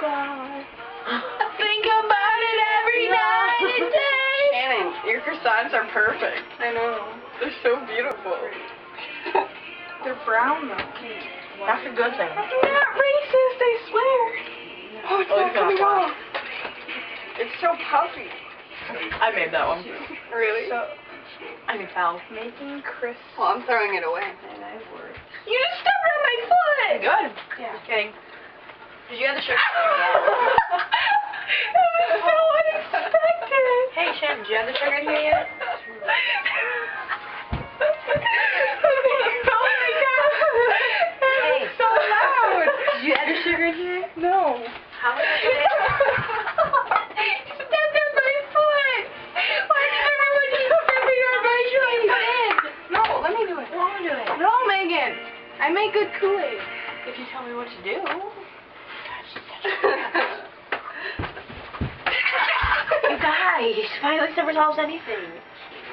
goodbye. Think about it every night and day. Shannon, your croissants are perfect. I know. They're so beautiful. They're brown though. That's a good thing. I'm not racist, I swear. Oh, it's not coming off. It's so puffy. I made that one. Really? So, I mean, pal. making crisp. Well, I'm throwing it away. You just stepped on my foot! Good. Yeah. Just kidding. Did you have the sugar? That was so unexpected. Hey, Shannon, did you have the sugar in here yet? Oh my god! That Hey. was so loud! Did you add the sugar in here? No. How much did You stepped on my foot! Why did everyone keep stepping on my foot? No, let me do it. I'll do it. No, Megan! I make good Kool-Aid. If you tell me what to do. You guys, Fireworks never solves anything.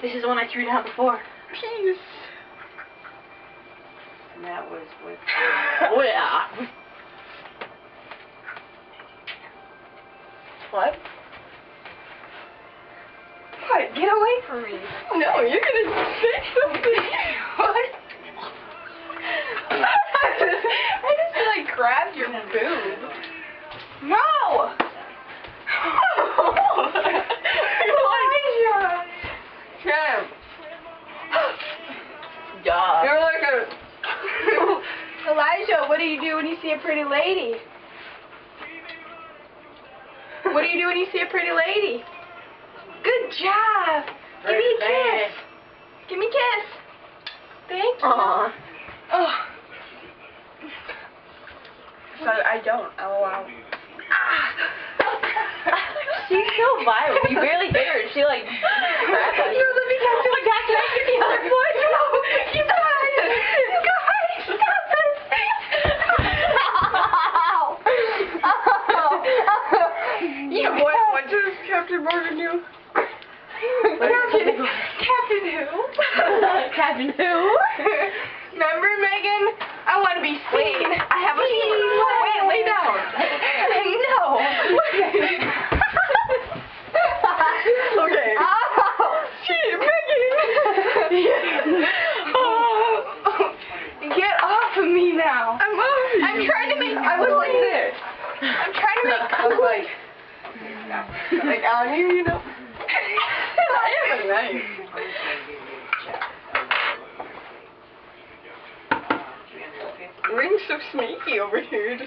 This is the one I threw down before. Peace. And that was with... Oh yeah. What? What? Get away from me. No, you're gonna say something. What? I just like grabbed your boob. No! Elijah! Shannon, Yeah. you're like a... Elijah, what do you do when you see a pretty lady? What do you do when you see a pretty lady? Good job! Give me a kiss! Give me a kiss! Thank you. Aww. Oh. So I don't. LOL. She's so violent. You barely hit her. She like grabbed No, at let you. me catch Oh my God, can I get the other foot? No, you guys! You guys! Stop this! Yeah, what does Captain Morgan do? Captain who? Captain who? Remember, Megan? I want to be seen. I have a... Wait, lay down. No. Okay. Oh, Shit, Megan! oh. Get off of me now. I'm off you. I'm trying to make... I was like this. I'm trying to make... I was like on you, you know? I am a knife. You're being so sneaky over here.